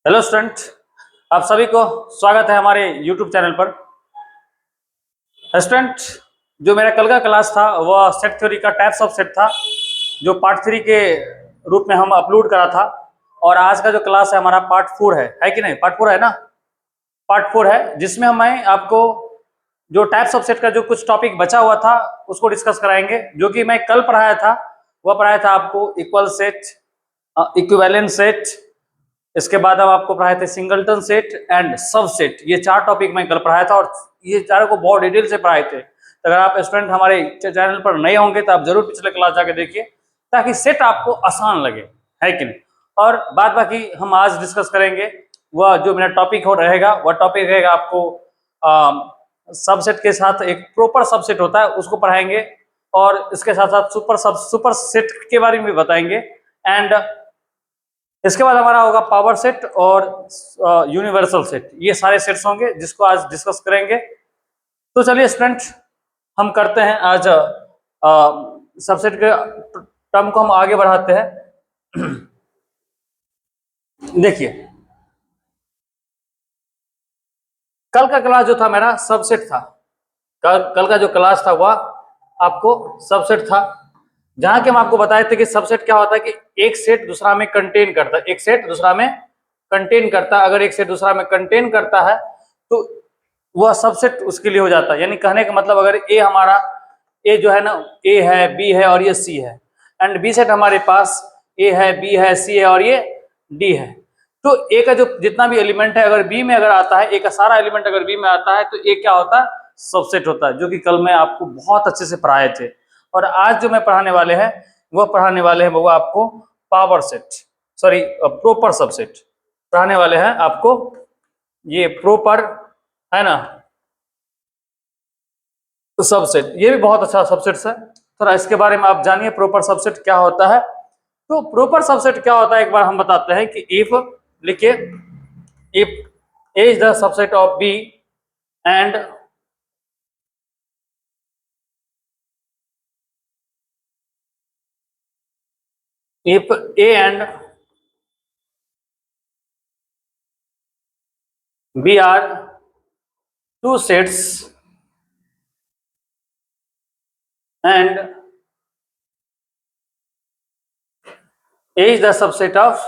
Hello student, आप सभी को स्वागत है हमारे यूट्यूब चैनल पर। स्टूडेंट, जो मेरा कल का क्लास था वह सेट थ्योरी का टाइप्स ऑफ सेट था, जो पार्ट 3 के रूप में हम अपलोड करा था। और आज का जो क्लास है हमारा पार्ट 4 है कि नहीं? पार्ट 4 है ना? पार्ट 4 है, जिसमें हम आपको जो टाइप्स ऑफ सेट का जो कुछ टॉपिक बचा हुआ था उसको डिस्कस कराएंगे। जो कि मैं कल पढ़ाया था वह पढ़ाया था आपको इक्वल सेट, इक्विवेलेंट सेट, इसके बाद हम आपको पढ़ाए थे सिंगलटन सेट एंड सब सेट। ये 4 टॉपिक मैं कल पढ़ाया था और ये चारों को बहुत डिटेल से पढ़ाए थे। तो अगर आप स्टूडेंट हमारे चैनल पर नए होंगे तो आप जरूर पिछले क्लास जाके देखिए, ताकि सेट आपको आसान लगे, है कि नहीं। और बाद बाकी हम आज डिस्कस करेंगे वह जो मेरा टॉपिक रहेगा, वह टॉपिक रहेगा आपको सबसेट के साथ एक प्रॉपर सबसेट होता है उसको पढ़ाएंगे, और इसके साथ साथ सुपर सेट के बारे में भी बताएंगे। एंड इसके बाद हमारा होगा पावर सेट और यूनिवर्सल सेट। ये सारे सेट्स होंगे जिसको आज डिस्कस करेंगे। तो चलिए स्टूडेंट, हम करते हैं आज सबसेट के टर्म को हम आगे बढ़ाते हैं। देखिए, कल का क्लास जो था मेरा सबसेट था। कल का जो क्लास था वह आपको सबसेट था, जहां कि हम आपको बताए थे कि सबसेट क्या होता है कि एक सेट दूसरा में कंटेन करता है। एक सेट दूसरा में कंटेन करता है। अगर एक सेट दूसरा में कंटेन करता है तो वह सबसेट उसके लिए हो जाता है। यानी कहने का मतलब, अगर ए हमारा ए जो है ना, ए है, बी है और ये सी है, एंड बी सेट हमारे पास ए है, बी है, सी है और ये डी है, तो ए का जो जितना भी एलिमेंट है अगर बी में अगर आता है, ए का सारा एलिमेंट अगर बी में आता है तो ए क्या होता है? सबसेट होता है, जो कि कल मैं आपको बहुत अच्छे से पढ़ाए थे। और आज जो मैं पढ़ाने वाले हैं वो आपको power set, sorry proper subset पढ़ाने वाले हैं आपको। ये प्रॉपर है ना सबसेट, ये भी बहुत अच्छा सबसेट है। थोड़ा इसके बारे में आप जानिए, प्रॉपर सबसेट क्या होता है। तो प्रॉपर सबसेट क्या होता है एक बार हम बताते हैं कि इफ, लिखिए, if A is the subset of B and if A and B are two sets and A is the subset of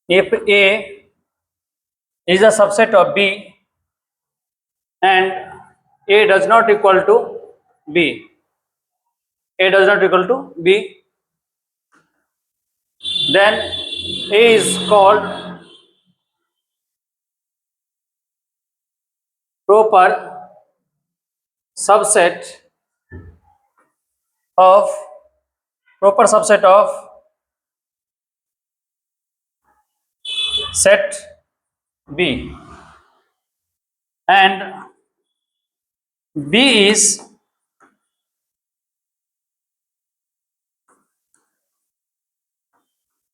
if A is the subset of B and A does not equal to B, A does not equal to B, then A is called proper subset of set B, and B is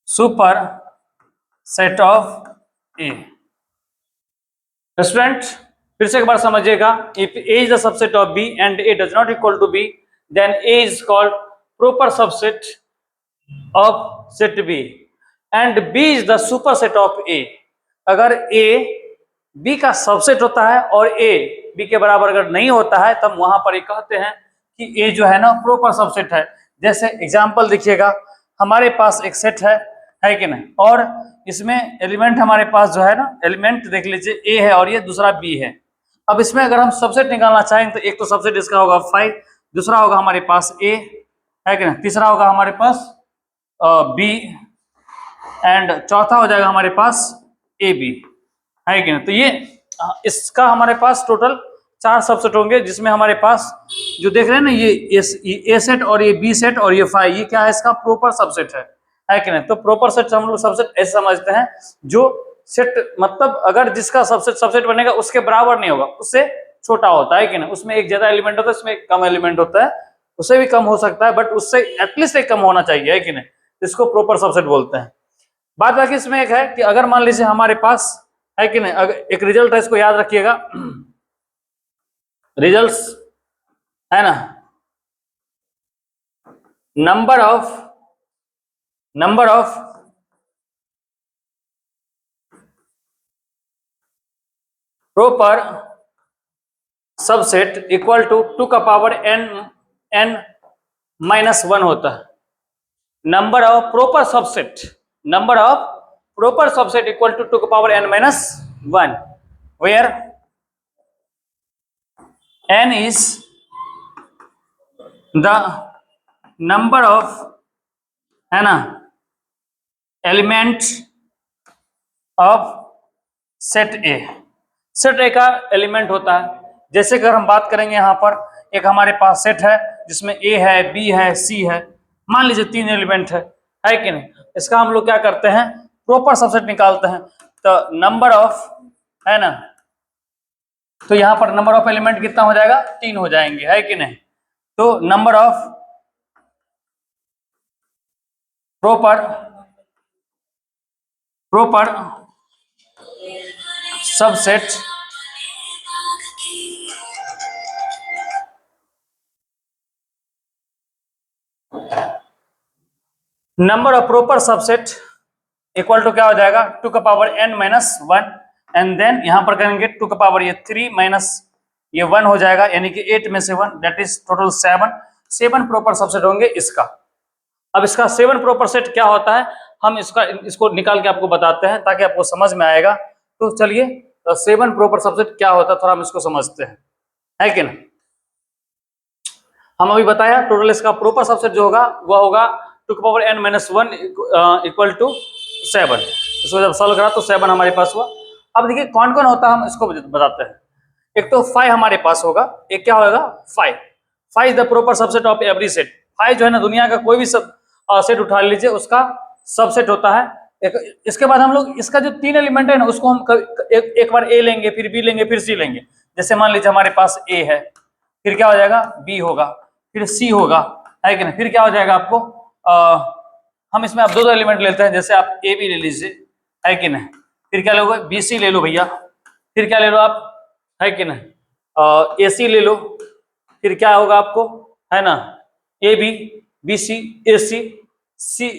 super set of A। Student, फिर से एक बार समझिएगा, if A is the subset of B and A does not equal to B, then A is called proper subset of set B and B is the superset of A। अगर A B का subset होता है और A B के बराबर अगर नहीं होता है तब वहां पर ये कहते हैं कि A जो है ना प्रॉपर सबसेट है। जैसे एग्जांपल देखिएगा, हमारे पास एक सेट है कि नहीं, और इसमें एलिमेंट हमारे पास जो है ना, एलिमेंट देख लीजिए ए है और ये दूसरा बी है। अब इसमें अगर हम सबसेट निकालना चाहें तो एक तो सबसेट इसका होगा 5, दूसरा होगा हमारे पास ए, है कि नहीं, तीसरा होगा हमारे पास बी, एंड चौथा हो जाएगा हमारे पास ए बी, है कि नहीं। तो ये इसका हमारे पास टोटल 4 सबसेट होंगे, जिसमें हमारे पास जो देख रहे हैं ना, ये ए सेट और ये बी सेट और ये 5, ये क्या है? इसका प्रॉपर सबसेट है कि नहीं। तो प्रॉपर सेट हम लोग सबसेट ऐसे समझते हैं, जो सेट मतलब अगर जिसका सबसेट बनेगा उसके बराबर नहीं होगा, उससे छोटा होता है कि नहीं। उसमें एक ज्यादा एलिमेंट होता है, उसमें एक कम एलिमेंट होता है, उससे भी कम हो सकता है, बट उससे एटलीस्ट एक कम होना चाहिए, है कि नहीं। इसको प्रॉपर सबसेट बोलते हैं। बात बाकी इसमें एक है कि अगर मान लीजिए हमारे पास है कि नहीं? अगर एक रिजल्ट है, इसको याद रखिएगा, रिजल्ट्स है ना, number of proper subset equal to 2 का पावर n माइनस 1 होता है। Number of proper subset equal to 2 का power n minus 1, where n is the number of, है ना, element of set A. Set A का element होता है, जैसे कि अगर हम बात करेंगे यहाँ पर एक हमारे पास सेट है जिसमें ए है, बी है, सी है, मान लीजिए 3 एलिमेंट है कि नहीं? इसका हम लोग क्या करते हैं, प्रॉपर सबसेट निकालते हैं। तो नंबर ऑफ, है ना, तो यहाँ पर नंबर ऑफ एलिमेंट कितना हो जाएगा, 3 हो जाएंगे, है कि नहीं? तो number of proper subset number of proper subset equal to क्या हो जाएगा, 2 का power n minus 1, and then यहां पर करेंगे 2 का पावर ये 3 माइनस ये 1 हो जाएगा, यानी कि 8 में से 1, that is total 7 proper subset होंगे इसका। अब इसका 7 प्रॉपर सेट क्या होता है, हम इसको निकाल के आपको बताते हैं ताकि आपको समझ में आएगा। तो चलिए 7 प्रॉपर सबसेट क्या होता है थोड़ा हम इसको समझते हैं, है कि नहीं? हम अभी बताया टोटल इसका प्रॉपर सबसेट जो होगा वह होगा 2 का power n minus 1 equal to 7। इसको जब सॉल्व करा तो 7 हमारे पास हुआ। अब देखिए कौन कौन होता है, हम इसको बताते हैं। एक तो 5 हमारे पास होगा, एक क्या होगा 5 is the proper subset of every set. 5 जो है ना, दुनिया का कोई भी सेट उठा लीजिए उसका सबसेट होता है। इसके बाद हम लोग इसका जो 3 एलिमेंट है ना उसको हम एक बार ए लेंगे, फिर बी लेंगे, फिर सी लेंगे। जैसे मान लीजिए हमारे पास ए है, फिर क्या हो जाएगा बी होगा, फिर सी होगा, है कि नहीं? फिर क्या हो जाएगा आपको हम इसमें आप 2 एलिमेंट लेते हैं, जैसे आप ए बी ले लीजिए, है कि नहीं? फिर क्या लोगे, बी सी ले लो भैया, फिर क्या ले लो आप, है कि नहीं, ए सी ले लो, फिर क्या होगा आपको, है ना, ए बी, बी सी, ए सी, सी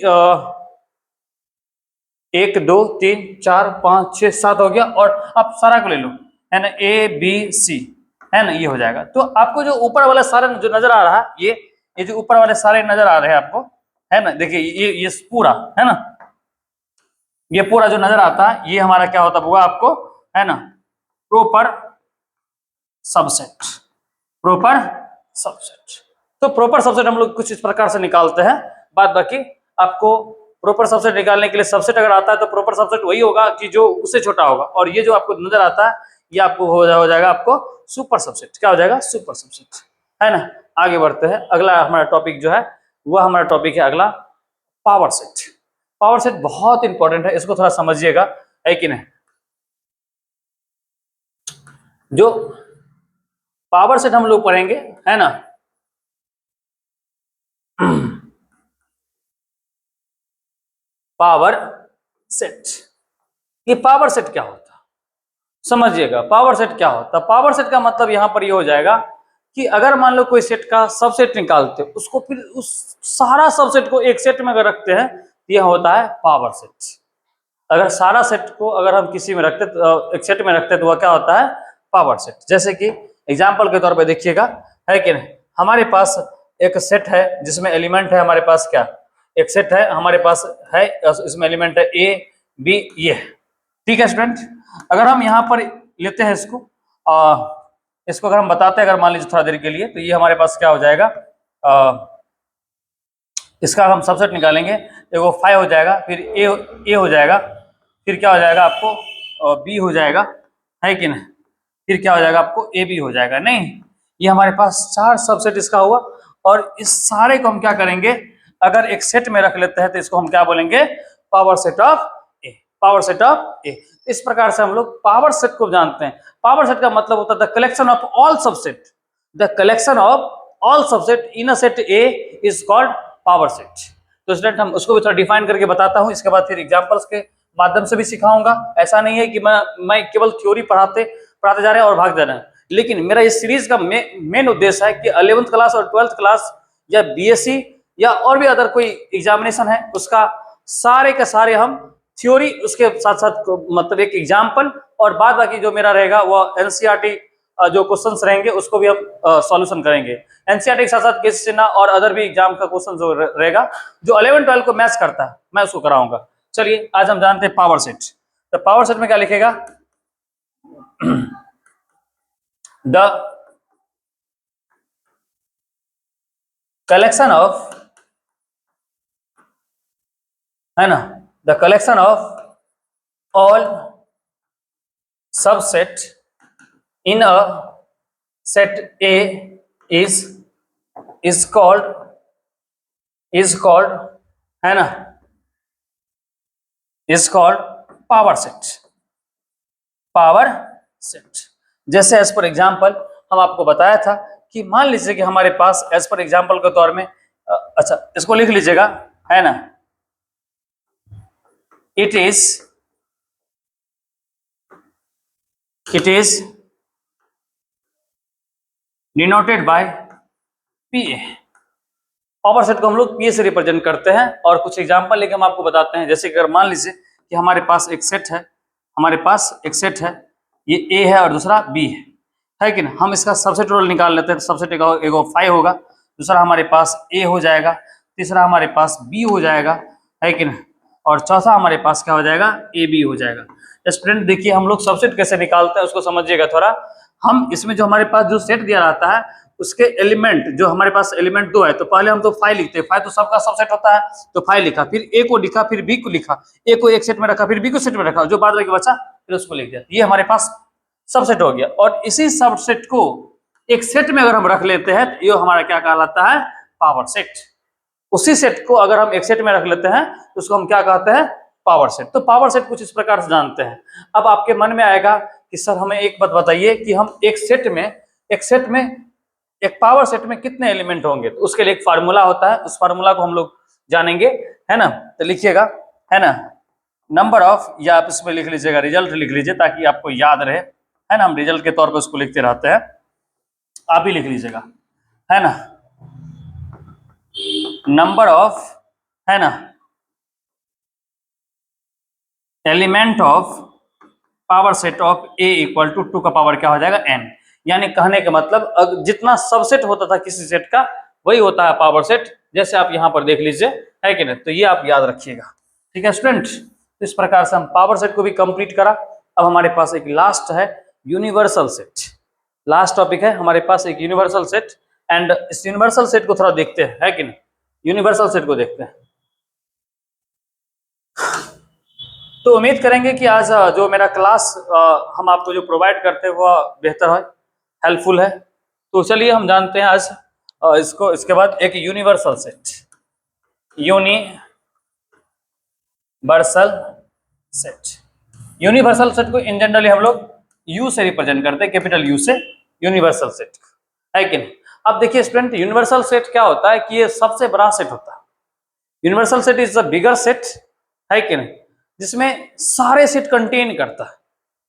1 2 3 4 5 6 7 हो गया, और आप सारा को ले लो, है ना, ए बी सी, है ना, ये हो जाएगा। तो आपको जो ऊपर वाला सारा जो नजर आ रहा है, ये जो ऊपर वाले सारे नजर आ रहे हैं आपको, है ना, देखिए ये पूरा, है ना, ये पूरा जो नजर आता है ये हमारा क्या होता होगा आपको, है ना, प्रॉपर सबसेट। तो प्रॉपर सबसेट हम लोग कुछ इस प्रकार से निकालते हैं। बाद बाकी आपको प्रॉपर सबसेट निकालने के लिए सबसेट अगर आता है तो प्रॉपर सबसेट वही होगा कि जो उससे छोटा होगा, और ये जो आपको नजर आता है ये आपको हो जाएगा आपको सुपर सबसेट। क्या हो जाएगा, सुपर सबसेट, है ना। आगे बढ़ते हैं, अगला हमारा टॉपिक जो है वह हमारा टॉपिक है अगला पावर सेट। पावर सेट बहुत इंपॉर्टेंट है, इसको थोड़ा समझिएगा, है कि नहीं। जो पावर सेट हम लोग पढ़ेंगे, है ना, पावर सेट, ये पावर सेट क्या होता है समझिएगा। पावर सेट क्या होता है, पावर सेट का मतलब यहां पर ये हो जाएगा कि अगर मान लो कोई सेट का सबसेट निकालते हैं, उसको फिर उस सारा सबसेट को एक सेट में अगर रखते हैं, यह होता है पावर सेट। अगर सारा सेट को अगर हम किसी में रखते एक सेट में रखते तो वह क्या होता है, पावर सेट। जैसे कि एग्जाम्पल के तौर पे देखिएगा, है कि नहीं, हमारे पास एक सेट है जिसमें एलिमेंट है हमारे पास क्या, एक सेट है हमारे पास है, इसमें एलिमेंट है ए बी, ये, ठीक है स्टूडेंट। अगर हम यहाँ पर लेते हैं इसको अगर हम बताते हैं, अगर मान लीजिए थोड़ा देर के लिए, तो ये हमारे पास क्या हो जाएगा, इसका हम सबसेट निकालेंगे, देखो 5 हो जाएगा, फिर ए हो जाएगा, फिर क्या हो जाएगा आपको बी हो जाएगा, है कि नहीं, फिर क्या हो जाएगा आपको ए बी हो जाएगा। नहीं, ये हमारे पास 4 सबसेट इसका हुआ, और इस सारे को हम क्या करेंगे, अगर एक सेट में रख लेते हैं तो इसको हम क्या बोलेंगे, power set of A, power set of A. इस प्रकार से हम लोग पावर सेट को जानते हैं। पावर सेट का मतलब होता है the collection of all subset, the collection of all subset in a set A is called power set. तो स्टूडेंट हम उसको भी थोड़ा डिफाइन करके बताता हूं, इसके बाद फिर एग्जांपल्स के माध्यम से भी सिखाऊंगा। ऐसा नहीं है कि मैं केवल थ्योरी पढ़ाते पढ़ाते जा रहे हैं और भाग जा रहे हैं, लेकिन मेरा इस सीरीज का मेन उद्देश्य है कि 11th क्लास और 12th क्लास या बीएससी या और भी अदर कोई एग्जामिनेशन है उसका सारे के सारे हम थ्योरी उसके साथ साथ मतलब एक एग्जाम्पल और बाद बाकी जो मेरा रहेगा वो एनसीईआरटी जो क्वेश्चंस रहेंगे उसको भी हम सॉल्यूशन करेंगे। एनसीईआरटी के साथ साथ केसी सिन्हा और अदर भी एग्जाम का क्वेश्चन जो रहेगा जो 11 12 को मैच करता है मैं उसको कराऊंगा। चलिए आज हम जानते हैं पावर सेट। तो पावर सेट में क्या लिखेगा, द कलेक्शन ऑफ, है ना, the collection of all subset in a set A is called, है ना, is called power set। Power set जैसे एज पर एग्जाम्पल हम आपको बताया था कि मान लीजिए कि हमारे पास एज पर एग्जाम्पल के तौर में अच्छा इसको लिख लीजिएगा, है ना, it is denoted by PA. Power set को हम लोग पीए से रिप्रेजेंट करते हैं और कुछ एग्जांपल लेके हम आपको बताते हैं। जैसे कि अगर मान लीजिए कि हमारे पास एक सेट है, हमारे पास एक सेट है, ये ए है और दूसरा बी है कि ना, हम इसका सबसेट रोल निकाल लेते हैं। तो सबसेट एगो 5 होगा, दूसरा हमारे पास ए हो जाएगा, तीसरा हमारे पास बी हो जाएगा, है कि ना, और चौथा हमारे पास क्या हो जाएगा, ए बी हो जाएगा। स्टूडेंट देखिए हम लोग सबसेट कैसे निकालते हैं उसको समझिएगा थोड़ा। हम इसमें जो हमारे पास जो सेट दिया रहता है उसके एलिमेंट जो हमारे पास एलिमेंट 2 है तो पहले हम तो 5 लिखते हैं, 5 तो सबका सबसेट होता है तो 5 लिखा, फिर ए को लिखा, फिर बी को लिखा, ए को एक सेट में रखा, फिर बी को सेट में रखा, जो बाद में बचा फिर उसको लिख दिया। ये हमारे पास सबसेट हो गया। और इसी सबसेट को एक सेट में अगर हम रख लेते हैं तो ये हमारा क्या कहलाता है, पावर सेट। उसी सेट को अगर हम एक सेट में रख लेते हैं तो उसको हम क्या कहते हैं, पावर सेट। तो पावर सेट कुछ इस प्रकार से जानते हैं। अब आपके मन में आएगा कि सर हमें एक बात बताइए कि हम एक सेट में एक पावर सेट में कितने एलिमेंट होंगे। तो उसके लिए एक फार्मूला होता है, उस फार्मूला को हम लोग जानेंगे, है ना। तो लिखिएगा, है ना, नंबर ऑफ, या आप इसमें लिख लीजिएगा रिजल्ट लिख लीजिए ताकि आपको याद रहे, है ना। हम रिजल्ट के तौर पर उसको लिखते रहते हैं, आप ही लिख लीजिएगा, है ना, नंबर ऑफ, है ना, element of power set of A equal to 2 का पावर क्या हो जाएगा, एन। यानी कहने का मतलब जितना सबसेट होता था किसी सेट का वही होता है पावर सेट। जैसे आप यहां पर देख लीजिए, है कि नहीं। तो ये आप याद रखिएगा, ठीक है स्टूडेंट। तो इस प्रकार से हम पावर सेट को भी कंप्लीट करा। अब हमारे पास एक लास्ट है यूनिवर्सल सेट। लास्ट टॉपिक है हमारे पास एक यूनिवर्सल सेट। एंड इस यूनिवर्सल सेट को थोड़ा देखते हैं, है कि नहीं। यूनिवर्सल सेट को देखते हैं तो उम्मीद करेंगे कि आज जो मेरा क्लास हम आपको जो प्रोवाइड करते हैं वो बेहतर है, हेल्पफुल है। तो चलिए हम जानते हैं आज इसको। इसके बाद एक यूनिवर्सल सेट, यूनिवर्सल सेट को इन जनरली हम लोग यू से रिप्रेजेंट करते हैं, कैपिटल यू से, यूनिवर्सल सेट, है कि नहीं। अब देखिए स्टूडेंट यूनिवर्सल सेट क्या होता है कि ये सबसे बड़ा सेट होता है। Universal set is the bigger set, है कि नहीं, जिसमें सारे सेट कंटेन करता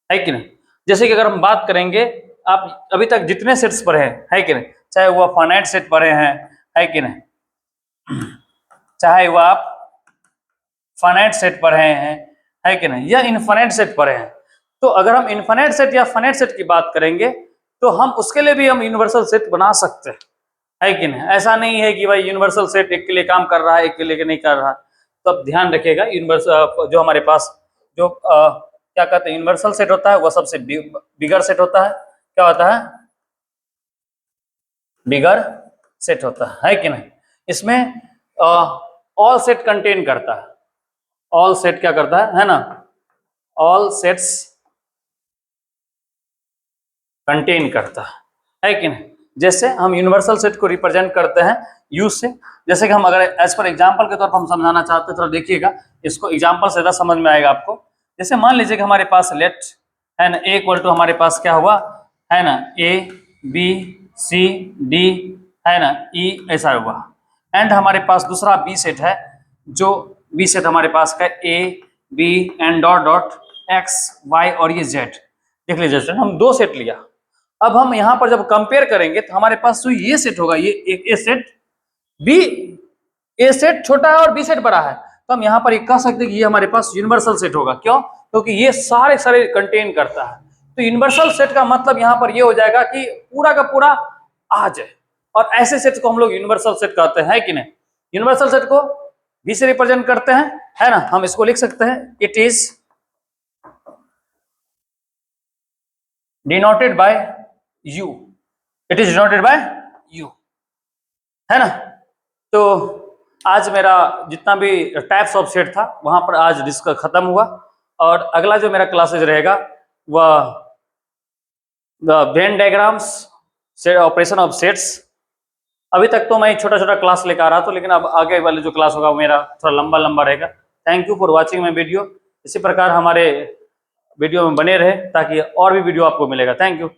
है कि नहीं। जैसे कि अगर हम बात करेंगे, आप अभी तक जितने सेट्स पढ़े हैं, है कि नहीं, चाहे वो फाइनाइट सेट पढ़े हैं, है कि नहीं, चाहे वो आप फाइनाइट सेट पढ़े हैं, है कि नहीं, या इनफाइनाइट सेट पढ़े हैं। तो अगर हम इनफाइनाइट सेट या फाइनाइट सेट की बात करेंगे तो हम उसके लिए भी हम यूनिवर्सल सेट बना सकते हैं, है कि नहीं। ऐसा नहीं है कि भाई यूनिवर्सल सेट एक के लिए काम कर रहा है एक के लिए नहीं कर रहा। तो अब ध्यान रखिएगा, यूनिवर्सल जो हमारे पास जो क्या कहते हैं यूनिवर्सल सेट होता है वो सबसे बिगर सेट होता है। क्या होता है, बिगर सेट होता है कि नहीं। इसमें ऑल सेट कंटेन करता है। ऑल सेट क्या करता है ना, ऑल सेट्स कंटेन करता है कि नहीं। जैसे हम यूनिवर्सल सेट को रिप्रेजेंट करते हैं यू से। जैसे कि हम अगर एज पर एग्जांपल के तौर पर हम समझाना चाहते हैं तो देखिएगा, इसको एग्जांपल से ज़्यादा समझ में आएगा आपको। जैसे मान लीजिए कि हमारे पास लेट, है ना, ए इक्वल टू हमारे पास क्या हुआ, है ना, ए बी सी डी, है ना, ई, ऐसा हुआ। एंड हमारे पास दूसरा बी सेट है, जो बी सेट हमारे पास का A B and dot dot X Y और ये जेड। देख लीजिए स्टूडेंट, हम दो सेट लिया। अब हम यहाँ पर जब कंपेयर करेंगे तो हमारे पास तो ये सेट होगा, ये एक ए सेट, बी ए सेट छोटा है और बी सेट बड़ा है, तो हम यहाँ पर कह सकते हैं कि ये हमारे पास यूनिवर्सल सेट होगा। क्यों? क्योंकि ये सारे सारे कंटेन करता है। तो यूनिवर्सल सेट का मतलब यहाँ पर ये हो जाएगा कि पूरा का पूरा आ जाए, और ऐसे सेट को हम लोग यूनिवर्सल सेट कहते हैं कि नहीं। यूनिवर्सल सेट को बी से रिप्रेजेंट करते हैं, है ना। हम इसको लिख सकते हैं, it is denoted by you, it is denoted by you, है ना। तो आज मेरा जितना भी टाइप्स ऑफ सेट था वहां पर आज डिस्कस खत्म हुआ, और अगला जो मेरा क्लासेज रहेगा वह Venn diagrams, operation of sets. अभी तक तो मैं छोटा छोटा क्लास लेकर आ रहा था, लेकिन अब आगे वाले जो क्लास होगा वो मेरा थोड़ा लंबा लंबा रहेगा। Thank you for watching my video. इसी प्रकार हमारे वीडियो में बने रहे ताकि और भी वीडियो आपको मिलेगा। Thank you.